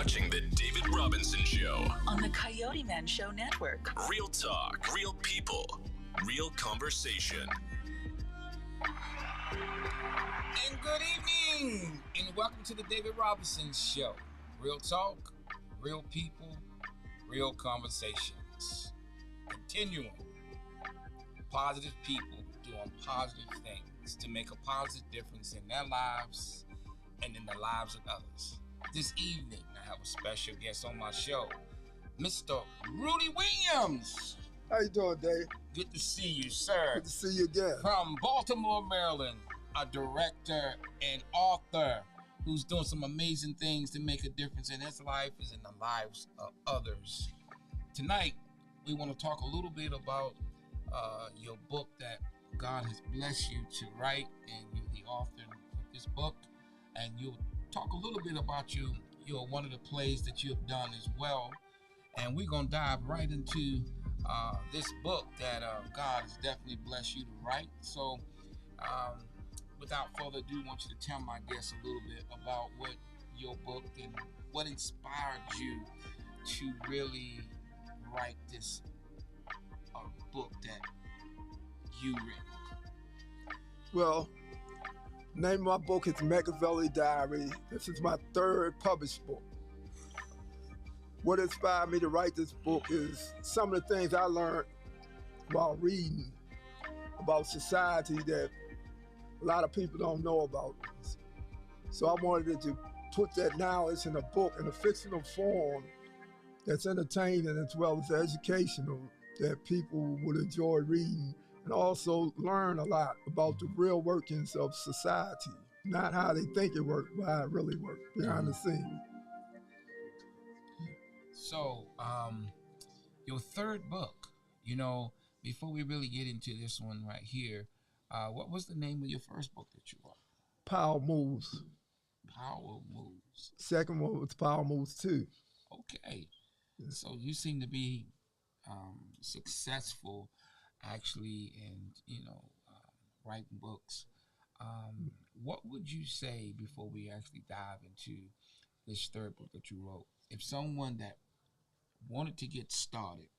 watching The David Robinson Show on the Coyoteman Show Network. Real talk, real people, real conversation. And good evening, and welcome to The David Robinson Show. Real talk, real people, real conversations. Continuing. Positive people doing positive things to make a positive difference in their lives and in the lives of others. This evening, I have a special guest on my show, Mr. Rooney Williams. How you doing, Dave? Good to see you, sir. Good to see you again. From Baltimore, Maryland, a director and author who's doing some amazing things to make a difference in his life and in the lives of others. Tonight, we want to talk a little bit about your book that God has blessed you to write, and you're the author of this book. And you'll talk a little bit about your one of the plays that you have done as well. And we're going to dive right into this book that God has definitely blessed you to write. So without further ado, I want you to tell my guests a little bit about what your book and what inspired you to really write this book that you wrote. Well, the name of my book is Makaveli Diary. This is my third published book. What inspired me to write this book is some of the things I learned while reading about society that a lot of people don't know about. So I wanted to put that knowledge in a book in a fictional form that's entertaining as well as educational, that people would enjoy reading and also learn a lot about the real workings of society, not how they think it works, but how it really works behind the scenes. So, your third book, before we really get into this one right here, what was the name of your first book that you wrote? Power Moves. Power Moves. Second one was Power Moves 2. Okay. So you seem to be successful actually in, writing books. What would you say before we actually dive into this third book that you wrote? If someone that wanted to get started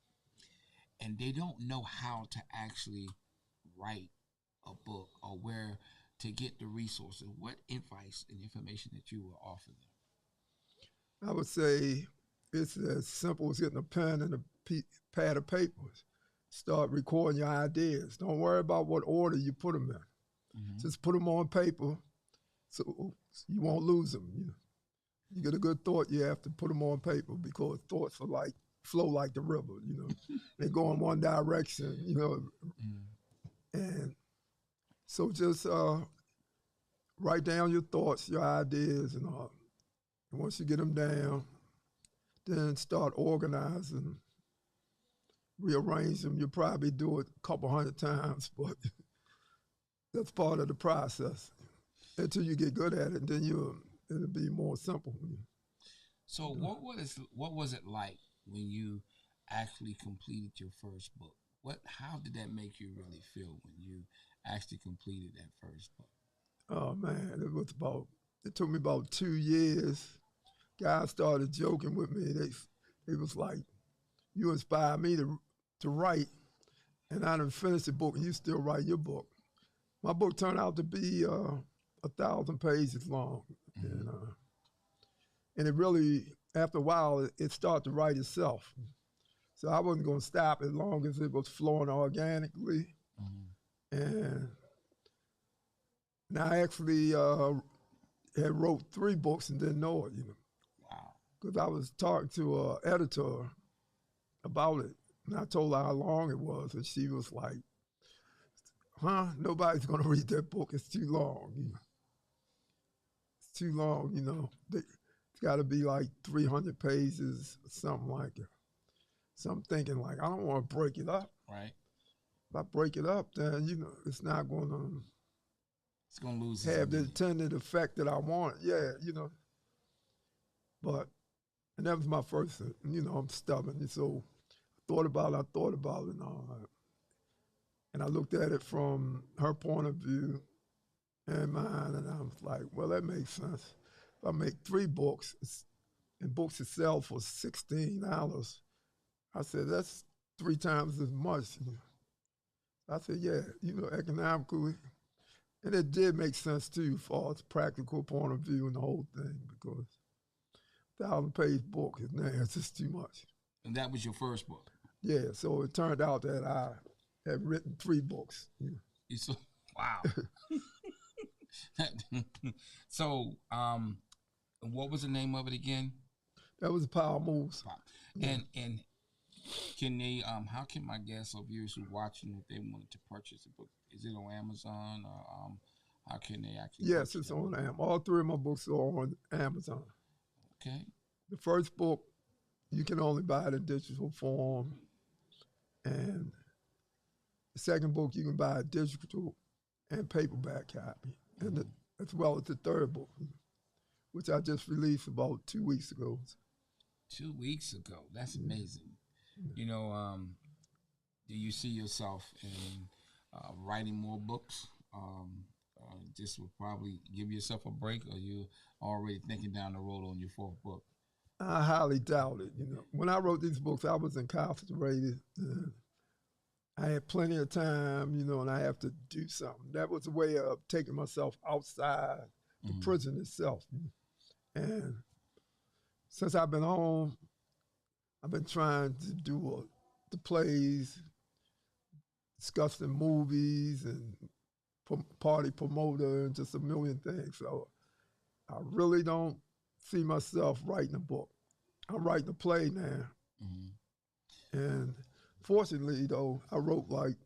and they don't know how to actually write a book or where to get the resources, what advice and information that you will offer them? I would say it's as simple as getting a pen and a pad of paper. Start recording your ideas. Don't worry about what order you put them in. Mm-hmm. Just put them on paper so you won't lose them. You get a good thought, you have to put them on paper because thoughts are flow like the river, They go in one direction, Mm-hmm. And so just write down your thoughts, your ideas, and once you get them down, then start organizing, rearrange them. You'll probably do it a couple hundred times, but that's part of the process until you get good at it, and then it'll be more simple. So what was it like when you actually completed your first book? How did that make you really feel when you actually completed that first book? Oh man, it took me about 2 years. Guys started joking with me. They was like, "You inspired me to write, and I done finished the book, and you still write your book." My book turned out to be 1,000 pages long, mm-hmm. and it really, after a while, it started to write itself. So I wasn't going to stop as long as it was flowing organically. Mm-hmm. And I actually had wrote 3 books and didn't know it, Wow. Because I was talking to an editor about it, and I told her how long it was, and she was like, nobody's going to read that book. It's too long. It's too long, It's got to be like 300 pages or something like it. So I'm thinking I don't want to break it up. Right. If I break it up, then, it's not going to... It's going to lose have the intended effect that I want. Yeah, But, and that was my first, I'm stubborn. So I thought about it, and all that. And I looked at it from her point of view and mine, and I was like, well, that makes sense. If I make 3 books, and books that sell for $16. I said, that's 3 times as much. I said, yeah, economically. And it did make sense, too, for its practical point of view and the whole thing, because 1,000-page book is it's just too much. And that was your first book? Yeah, so it turned out that I had written 3 books. Wow. So, what was the name of it again? That was Power Moves. And can they, how can my guests or viewers who are watching, if they wanted to purchase a book, is it on Amazon, or how can they actually? Yes, it's on Amazon. All 3 of my books are on Amazon. Okay. The first book, you can only buy it in digital form. And the second book, you can buy a digital and paperback copy. And as well as the third book, which I just released about 2 weeks ago. 2 weeks ago. That's amazing. Do you see yourself in writing more books? Just will probably give yourself a break, or you already thinking down the road on your 4th book? I highly doubt it. When I wrote these books, I was incarcerated. I had plenty of time, and I have to do something. That was a way of taking myself outside the prison itself. And since I've been home, I've been trying to do the plays, discussing movies, and party promoter, and just a million things. So I really don't see myself writing a book. I'm writing a play now. And fortunately, though, I wrote like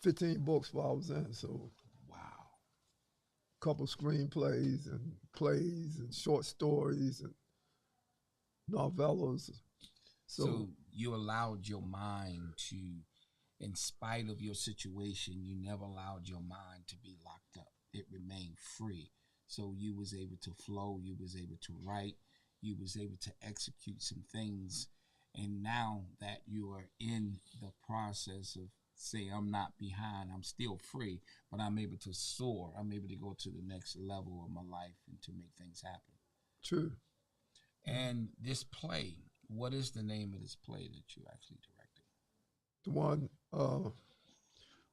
15 books while I was in. So, wow. A couple screenplays and plays and short stories and novellas. So you allowed your mind to, in spite of your situation, you never allowed your mind to be locked up. It remained free. So you was able to flow, you was able to write, you was able to execute some things. And now that you are in the process of saying, I'm not behind, I'm still free, but I'm able to soar, I'm able to go to the next level of my life and to make things happen. True. And this play, what is the name of this play that you actually directed? The one,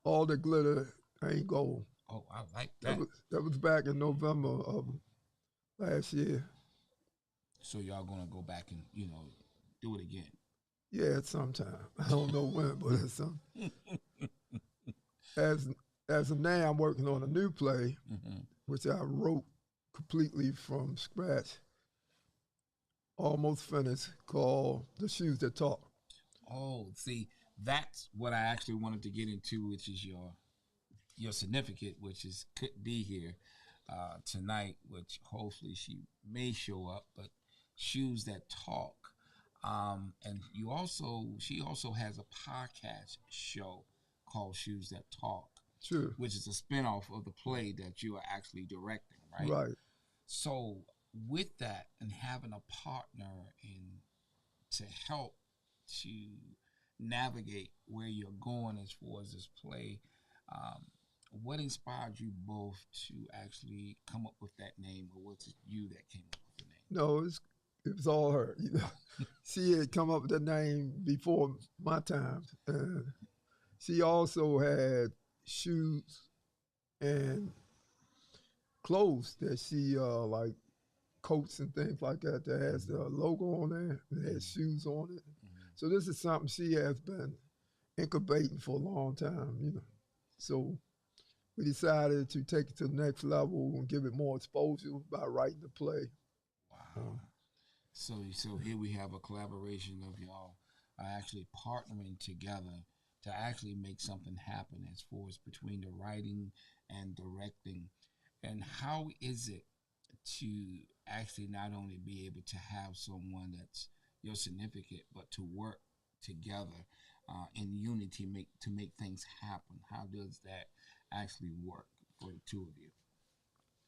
All the Glitter Ain't Gold. Oh, I like that. That was back in November of last year. So y'all gonna go back and, do it again? Yeah, at some time. I don't know when, but at some. As of now, I'm working on a new play, which I wrote completely from scratch, almost finished, called The Shoes That Talk. Oh, see, that's what I actually wanted to get into, which is your significant, which could be here tonight, which hopefully she may show up, but Shoes That Talk. And she also has a podcast show called Shoes That Talk. True. Which is a spinoff of the play that you are actually directing, right? Right. So with that and having a partner to help to navigate where you're going as far as this play, what inspired you both to actually come up with that name, or was it you that came up with the name? No, it was all her. She had come up with the name before my time. And she also had shoes and clothes that she like coats and things like that has the logo on there. It has shoes on it. So this is something she has been incubating for a long time, So we decided to take it to the next level and give it more exposure by writing the play. Wow. So here we have a collaboration of y'all actually partnering together to actually make something happen as far as between the writing and directing. And how is it to actually not only be able to have someone that's your significant, but to work together in unity to make things happen? How does that actually work for the two of you?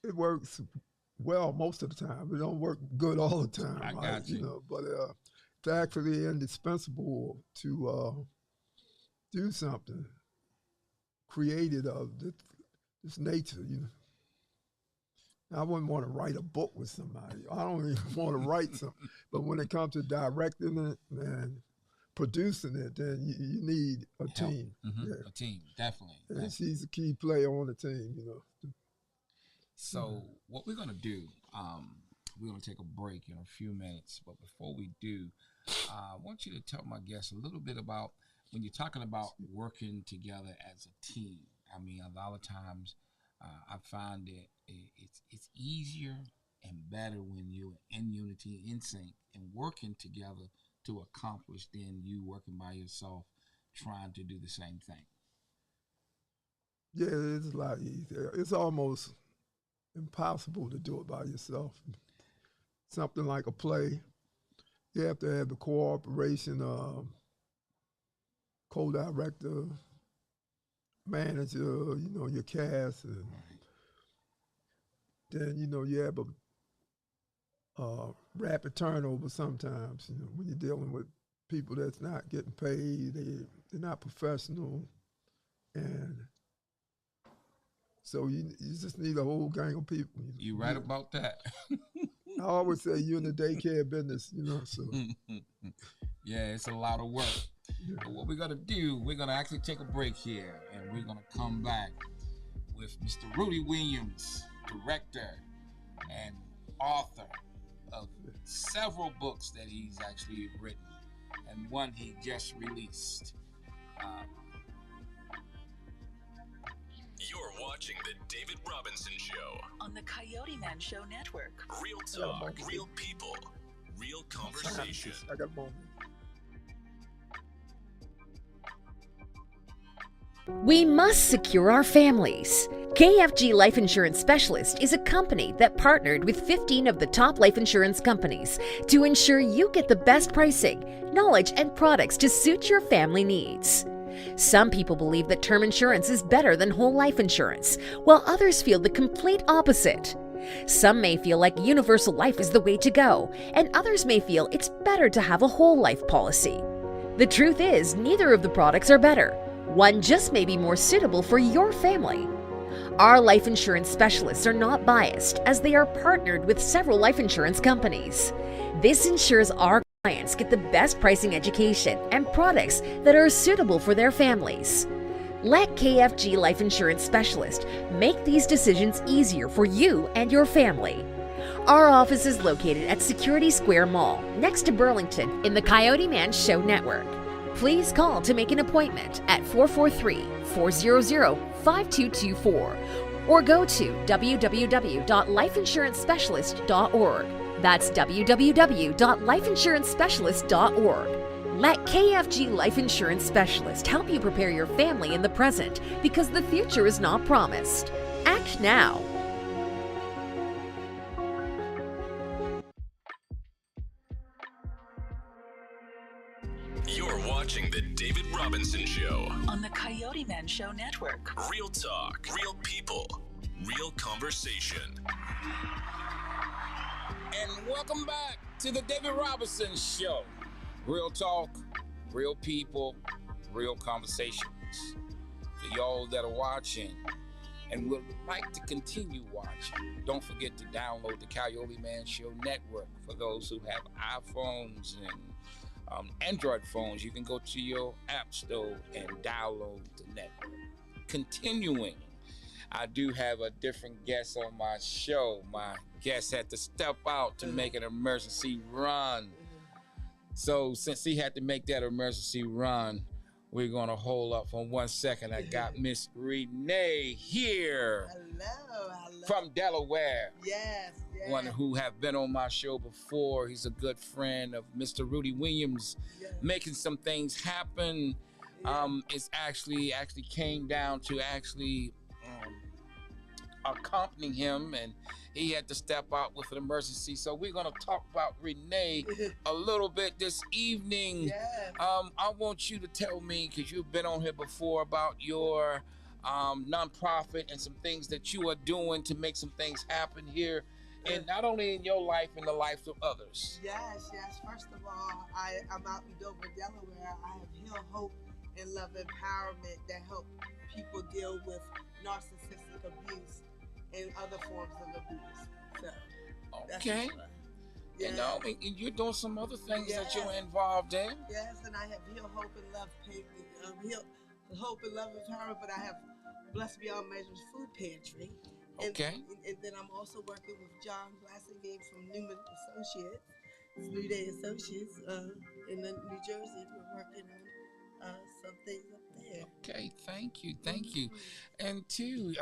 It works well most of the time. It don't work good all the time. I got you. But it's actually indispensable to do something created of this nature, I wouldn't want to write a book with somebody. I don't even want to write something. But when it comes to directing it and producing it, then you need a team. Mm-hmm. Yeah. A team, definitely. And she's a key player on the team, you know. So what we're going to do, we're going to take a break in a few minutes. But before we do, I want you to tell my guests a little bit about when you're talking about working together as a team. I mean, a lot of times I find that it's easier and better when you're in unity, in sync, and working together to accomplish than you working by yourself trying to do the same thing. Yeah, it's a lot easier. It's almost impossible to do it by yourself. Something like a play, you have to have the cooperation of co-director, manager, you know, your cast, and then, you know, you have a rapid turnover sometimes, you know, when you're dealing with people that's not getting paid, they're not professional, and so you just need a whole gang of people. You right about that. I always say you're in the daycare business, you know, so. Yeah, it's a lot of work. Yeah. But what we're going to do, we're going to actually take a break here, and we're going to come back with Mr. Rooney Williams, director and author of several books that he's actually written, and one he just released. You're watching The David Robinson Show on the Coyoteman Show Network. Real talk, real people, real conversation. I got a moment. We must secure our families. KFG Life Insurance Specialist is a company that partnered with 15 of the top life insurance companies to ensure you get the best pricing, knowledge, and products to suit your family needs. Some people believe that term insurance is better than whole life insurance, while others feel the complete opposite. Some may feel like universal life is the way to go, and others may feel it's better to have a whole life policy. The truth is, neither of the products are better. One just may be more suitable for your family. Our life insurance specialists are not biased, as they are partnered with several life insurance companies. This ensures our clients get the best pricing, education, and products that are suitable for their families. Let KFG Life Insurance Specialist make these decisions easier for you and your family. Our office is located at Security Square Mall, next to Burlington, in the Coyoteman Show Network. Please call to make an appointment at 443-400-5224 or go to www.lifeinsurancespecialist.org. That's www.lifeinsurancespecialist.org. Let KFG Life Insurance Specialist help you prepare your family in the present, because the future is not promised. Act now. You're watching The David Robinson Show on the Coyoteman Show Network. Real talk, real people, real conversation. And welcome back to The David Robinson Show. Real talk, real people, real conversations. For y'all that are watching and would like to continue watching, don't forget to download the Coyoteman Show Network. For those who have iPhones and Android phones, you can go to your app store and download the network. Continuing, I do have a different guest on my show. My guest had to step out to make an emergency run. So since he had to make that emergency run, we're going to hold up for 1 second. I got Miss Renee here. Hello. From Delaware. Yes. One who have been on my show before. He's a good friend of Mr. Rooney Williams, making some things happen. It's actually came down to accompanying him, and he had to step out with an emergency. So we're going to talk about Renee a little bit this evening. I want you to tell me, because you've been on here before, about your nonprofit and some things that you are doing to make some things happen here, and not only in your life, in the lives of others. Yes. First of all, I'm out in Dover, Delaware. I have Heal, Hope, and Love Empowerment that help people deal with narcissistic abuse. and other forms of abuse. So that's Okay. what's fun. You know, and you're doing some other things that you're involved in. Yes, and I have Heal, Hope, and Love Heal, Hope, and Love Empowerment, but I have Blessed Beyond Measures Food Pantry. And, Okay. And then I'm also working with John Blassingame from Newman Associates, New Day Associates in New Jersey. We're working on some things up there. Okay, thank you. And two,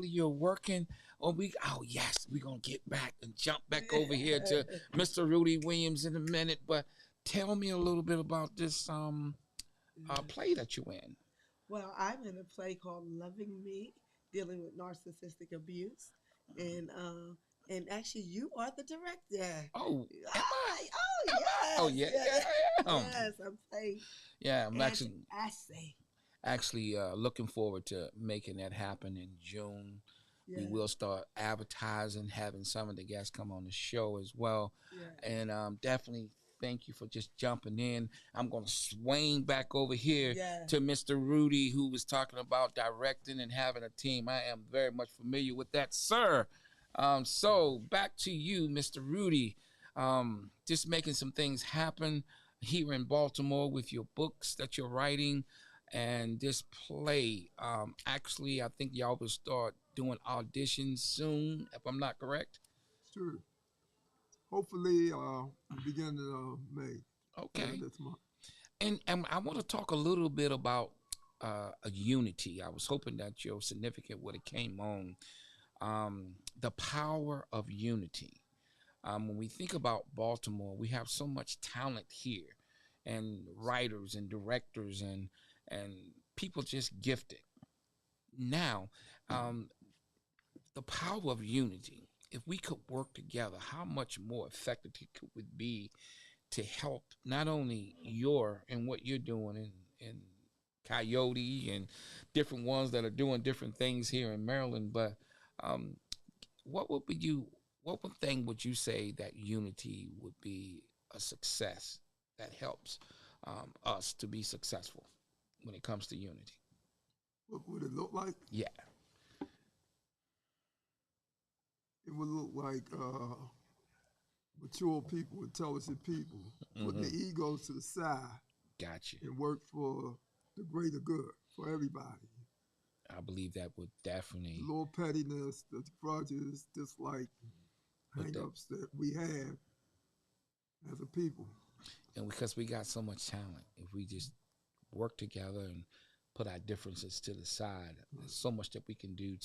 you're working yes, we're gonna get back and jump back over here to Mr. Rooney Williams in a minute, but tell me a little bit about this play that you're in. Well, I'm in a play called Loving Me, dealing with narcissistic abuse. And actually you are the director. Oh, am I? Oh yes. Oh yeah, I am. Yes, I'm playing. Yeah, I'm actually looking forward to making that happen in June. Yeah. We will start advertising, having some of the guests come on the show as well. Yeah. And definitely thank you for just jumping in. I'm going to swing back over here to Mr. Rudy, who was talking about directing and having a team. I am very much familiar with that, sir. So back to you, Mr. Rudy. Just making some things happen here in Baltimore with your books that you're writing and this play. Actually, I think y'all will start doing auditions soon, if I'm not correct. Sure. Hopefully, beginning of May. Okay. This month. And I want to talk a little bit about a unity. I was hoping that your significant would have came on. The power of unity. When we think about Baltimore, we have so much talent here, and writers and directors and people just gifted. Now, the power of unity. If we could work together, how much more effective it would be to help not only what you're doing in Coyote and different ones that are doing different things here in Maryland, but what one thing would you say that unity would be a success that helps us to be successful when it comes to unity? What would it look like? Yeah. It would look like mature people, intelligent people, putting the egos to the side. Gotcha. And work for the greater good for everybody. I believe that would definitely. The little pettiness, the grudges, dislike, hang-ups that we have as a people. And because we got so much talent, if we just work together and put our differences to the side, there's so much that we can do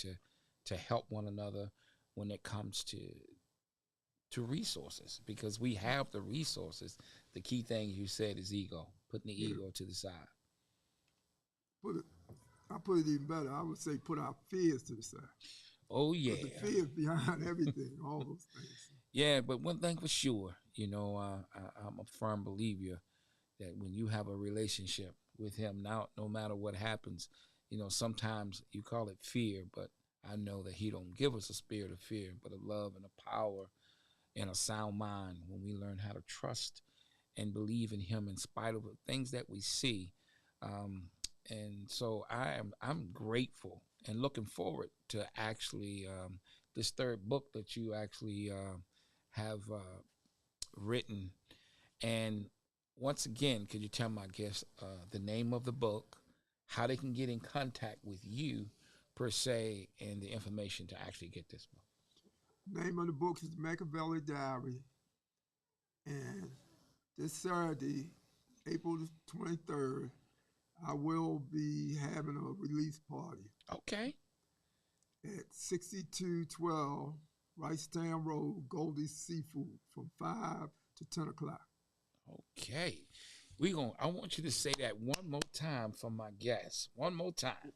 to help one another when it comes to resources, because we have the resources. The key thing you said is ego, putting the ego to the side. I put it even better. I would say put our fears to the side. Oh, yeah. Put the fears behind everything, all those things. Yeah, but one thing for sure, I'm a firm believer that when you have a relationship with him, now no matter what happens, sometimes you call it fear, but I know that he don't give us a spirit of fear, but of love and a power and a sound mind when we learn how to trust and believe in him in spite of the things that we see. And so I'm grateful and looking forward to actually this third book that you actually have written. And once again, could you tell my guests the name of the book, how they can get in contact with you per se, and the information to actually get this book? Name of the book is Makaveli Diary. And this Saturday, April the 23rd, I will be having a release party. Okay. At 6212 Ricetown Road, Goldie's Seafood, from 5 to 10 o'clock. Okay. I want you to say that one more time for my guests. One more time.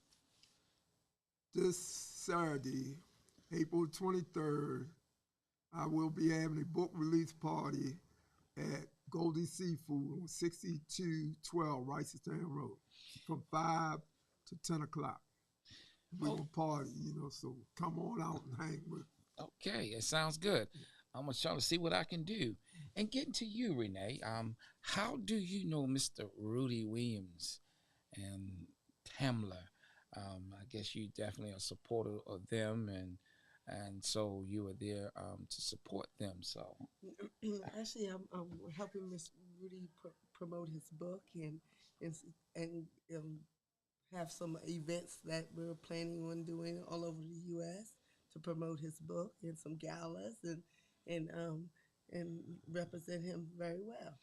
This Saturday, April 23rd, I will be having a book release party at Goldie Seafood on 6212 Ricetown Road from 5 to 10 o'clock. We will party, so come on out and hang with us. Okay, it sounds good. I'm going to try to see what I can do. And getting to you, Renee, how do you know Mr. Rooney Williams and Tamla? I guess you definitely are a supporter of them, and and so you were there to support them. So Actually, I'm helping Miss Rudy promote his book and and have some events that we're planning on doing all over the U.S. to promote his book and some galas and um and represent him very well.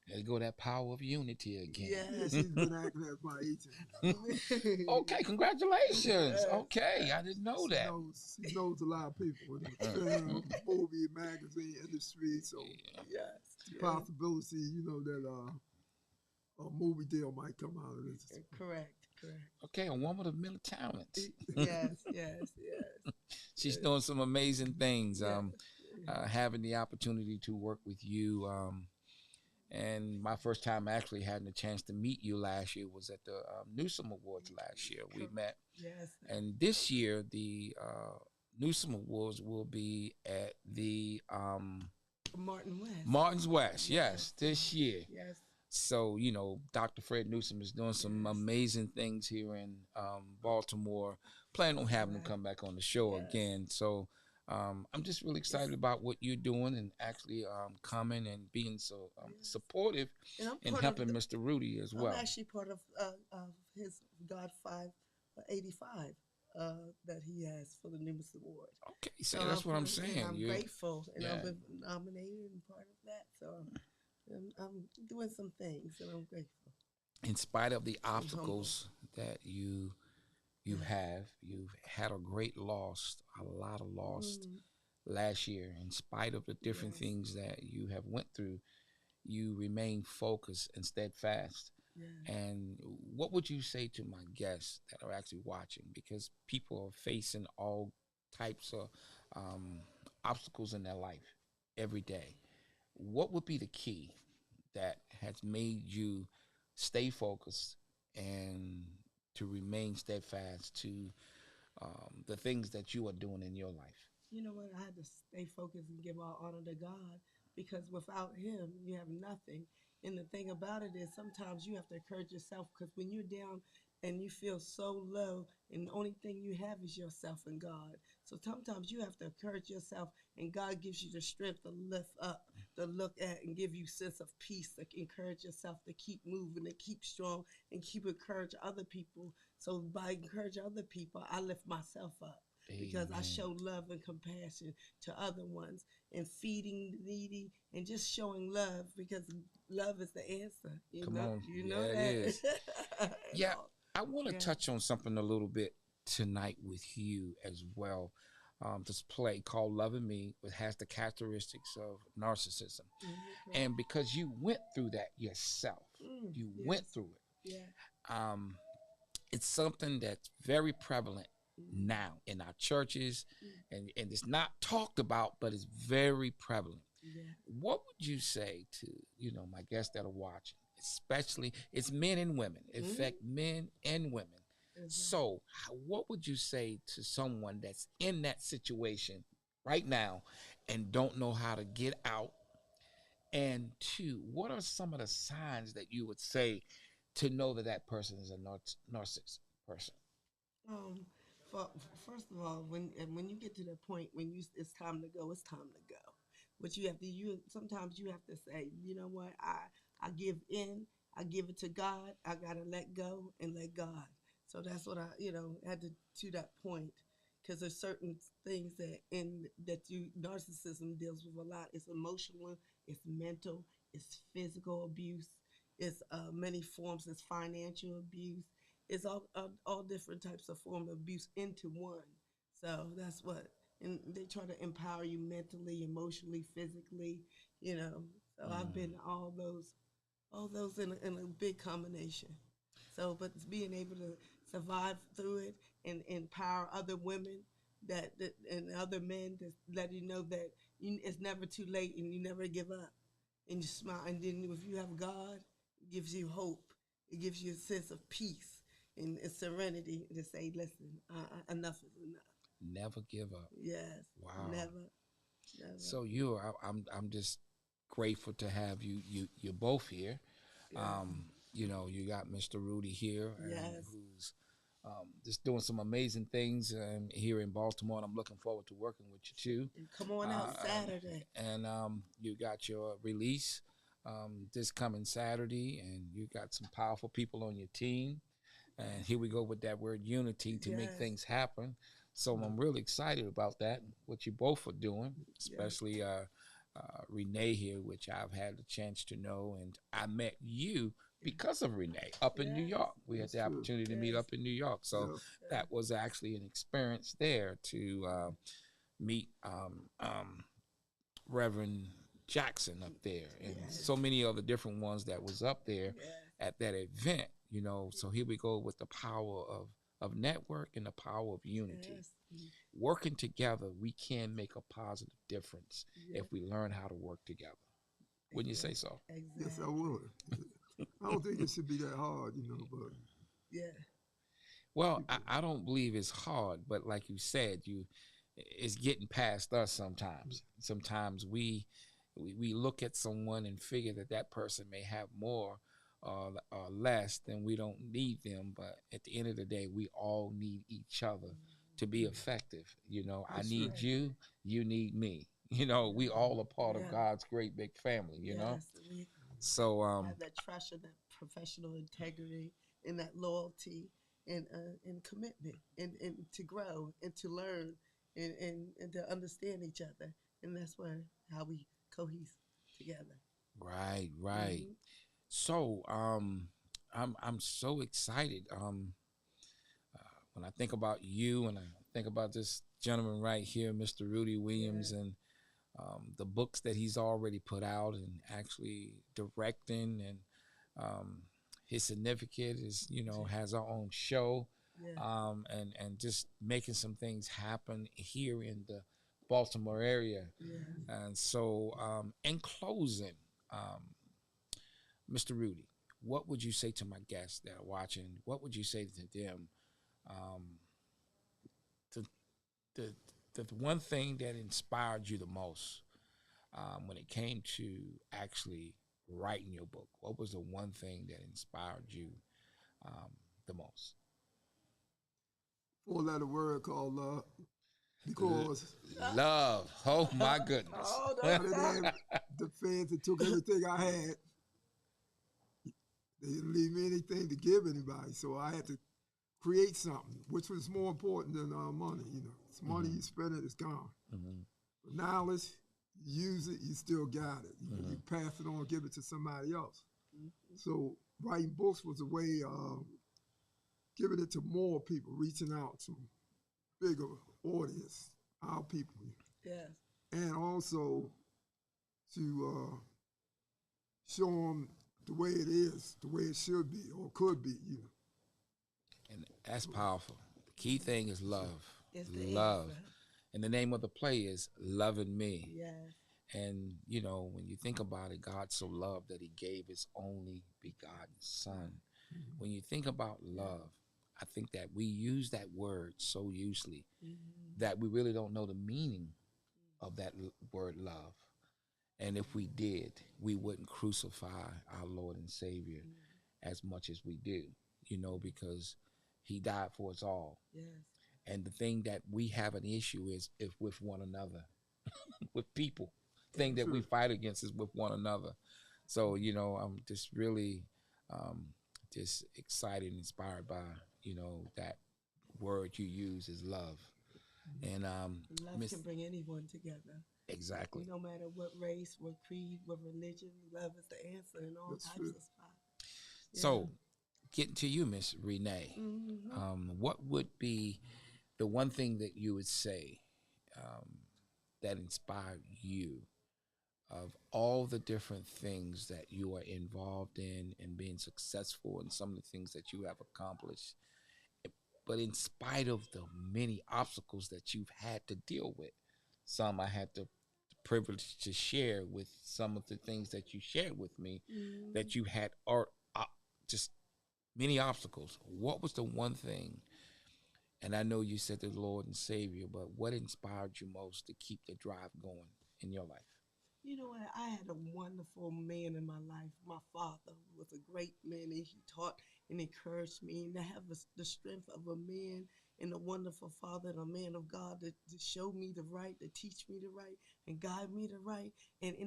there you go, that power of unity again. Yes. She's been acting as my agent. Okay, congratulations. Yes, Okay, I didn't know that. She knows a lot of people in the film, movie, magazine industry. So Yes. the possibility, that a movie deal might come out of this. Correct. Okay, a woman of many talents. Yes. She's doing some amazing things. Yeah. Having the opportunity to work with you. And my first time actually having a chance to meet you last year was at the Newsom Awards last year. We met. Yes. And this year, the Newsom Awards will be at the Martin's West, yes, this year. Yes. So, Dr. Fred Newsom is doing some amazing things here in Baltimore. Plan on having him come back on the show again. So I'm just really excited about what you're doing and actually coming and being so supportive and helping Mr. Rudy as well. I'm actually part of his God 585 that he has for the Nimbus Award. Okay, so that's what I'm saying. I'm grateful, and I've been nominated and part of that. So I'm doing some things, and I'm grateful. In spite of the obstacles that you've had a great loss, a lot of loss last year. In spite of the different things that you have went through, you remain focused and steadfast. Yeah. And what would you say to my guests that are actually watching? Because people are facing all types of obstacles in their life every day. What would be the key that has made you stay focused and to remain steadfast to the things that you are doing in your life? You know what? I had to stay focused and give all honor to God, because without Him, you have nothing. And the thing about it is, sometimes you have to encourage yourself, because when you're down and you feel so low, and the only thing you have is yourself and God. So sometimes you have to encourage yourself, and God gives you the strength to lift up, to look at, and give you sense of peace, to encourage yourself to keep moving, to keep strong, and keep encouraging other people. So by encouraging other people, I lift myself up. Because I show love and compassion to other ones, and feeding the needy, and just showing love, because love is the answer. You know Yeah, that. it is. Yeah, I want to touch on something a little bit tonight with you as well. This play called Loving Me, it has the characteristics of narcissism. And because you went through that yourself, you went through it. Yeah. It's something that's very prevalent now in our churches, and it's not talked about, but it's very prevalent. What would you say to my guests that are watching, especially it's men and women, in fact, men and women? So what would you say to someone that's in that situation right now and don't know how to get out? And two, what are some of the signs that you would say to know that that person is a narcissist person? First of all, when you get to the point when it's time to go, it's time to go. But you have to sometimes you have to say, you know what, I give in, I give it to God. I gotta let go and let God. So that's what I had to that point, because there's certain things that narcissism deals with a lot. It's emotional, it's mental, it's physical abuse, it's many forms. It's financial abuse. It's all different types of form of abuse into one. So that's what, and they try to empower you mentally, emotionally, physically, So I've been all those in a big combination. So, but being able to survive through it and empower other women and other men to let you know that it's never too late, and you never give up, and you smile. And then if you have God, it gives you hope. It gives you a sense of peace and serenity to say, listen, enough is enough. Never give up. Yes. Wow. Never. So I'm just grateful to have you're both here. Yeah. You got Mr. Rudy here, Yes. who's just doing some amazing things here in Baltimore, and I'm looking forward to working with you too. And come on out Saturday. And you got your release this coming Saturday, and you got some powerful people on your team. And here we go with that word unity to make things happen. So I'm really excited about that, what you both are doing, especially Renee here, which I've had the chance to know. And I met you because of Renee up in New York. We had the opportunity to meet up in New York. So that was actually an experience there to meet Reverend Jackson up there and so many other different ones that was up there at that event, you know. So here we go with the power of network and the power of unity. Working together, we can make a positive difference if we learn how to work together. Wouldn't you say so? Exactly. Yes, I would. I don't think it should be that hard, you know, but well, I don't believe it's hard, but like you said, it's getting past us sometimes. Sometimes we look at someone and figure that person may have more or less, then we don't need them. But at the end of the day, we all need each other to be effective. You know, I need you, you need me. You know, we all are part of God's great big family, you know? So have that trust and that professional integrity and that loyalty and commitment and to grow and to learn and to understand each other. And that's how we cohese together. Right. So I'm so excited. When I think about you and I think about this gentleman right here, Mr. Rooney Williams, and the books that he's already put out and actually directing, and his certificate is, you know, has our own show, and just making some things happen here in the Baltimore area. And so in closing, Mr. Rudy, what would you say to my guests that are watching? What would you say to them? The one thing that inspired you the most when it came to actually writing your book, what was the one thing that inspired you the most? Four-letter word called love. Because love. Oh my goodness. The fans that took everything I had, they didn't leave me anything to give anybody. So I had to create something, which was more important than money. You know, it's money, you spend it, it's gone. But knowledge, you use it, you still got it. You pass it on, give it to somebody else. So writing books was a way of giving it to more people, reaching out to bigger audience, our people. And also to show them the way it is, the way it should be or could be, you know. And that's powerful. The key thing is love. Love. And the name of the play is Loving Me. And, you know, when you think about it, God so loved that he gave his only begotten son. When you think about love, I think that we use that word so loosely that we really don't know the meaning of that word love. And if we did, we wouldn't crucify our Lord and Savior as much as we do, you know, because he died for us all. And the thing that we have an issue is if with one another, with people. The thing that we fight against is with one another. So, you know, I'm just really just excited and inspired by, you know, that word you use is love. And love can bring anyone together. Exactly. No matter what race, what creed, what religion, love is the answer in all types of spots. So, getting to you, Miss Renee, what would be the one thing that you would say that inspired you of all the different things that you are involved in and being successful in some of the things that you have accomplished, but in spite of the many obstacles that you've had to deal with? Some I had the privilege to share with some of the things that you shared with me that you had are just many obstacles. What was the one thing? And I know you said the Lord and Savior, but what inspired you most to keep the drive going in your life? You know what? I had a wonderful man in my life. My father was a great man, and he taught and encourage me, and to have the strength of a man and a wonderful father and a man of God to show me the right, to teach me the right, and guide me the right, and he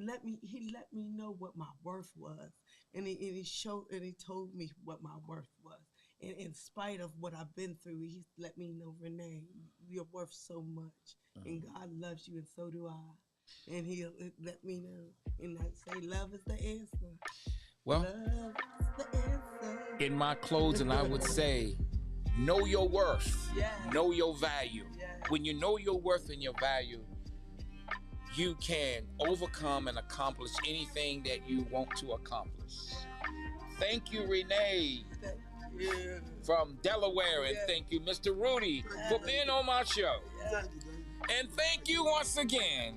let me know what my worth was, and he told me what my worth was, and in spite of what I've been through, he let me know, Renee, you're worth so much, and God loves you, and so do I, and he'll let me know, and I say, love is the answer. Well, Love is the answer. in my closing, I would say, know your worth, know your value. When you know your worth and your value, you can overcome and accomplish anything that you want to accomplish. Thank you, Renee, from Delaware, and thank you, Mr. Rudy, for being on my show. And thank you once again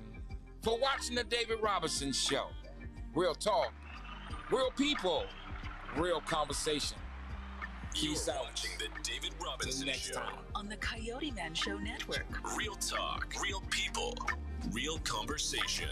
for watching the David Robinson Show. Real talk, real people, real conversation. Peace out. Watching the David Robinson next Show. time. On the Coyoteman Show Network. Real talk, real people, real conversation.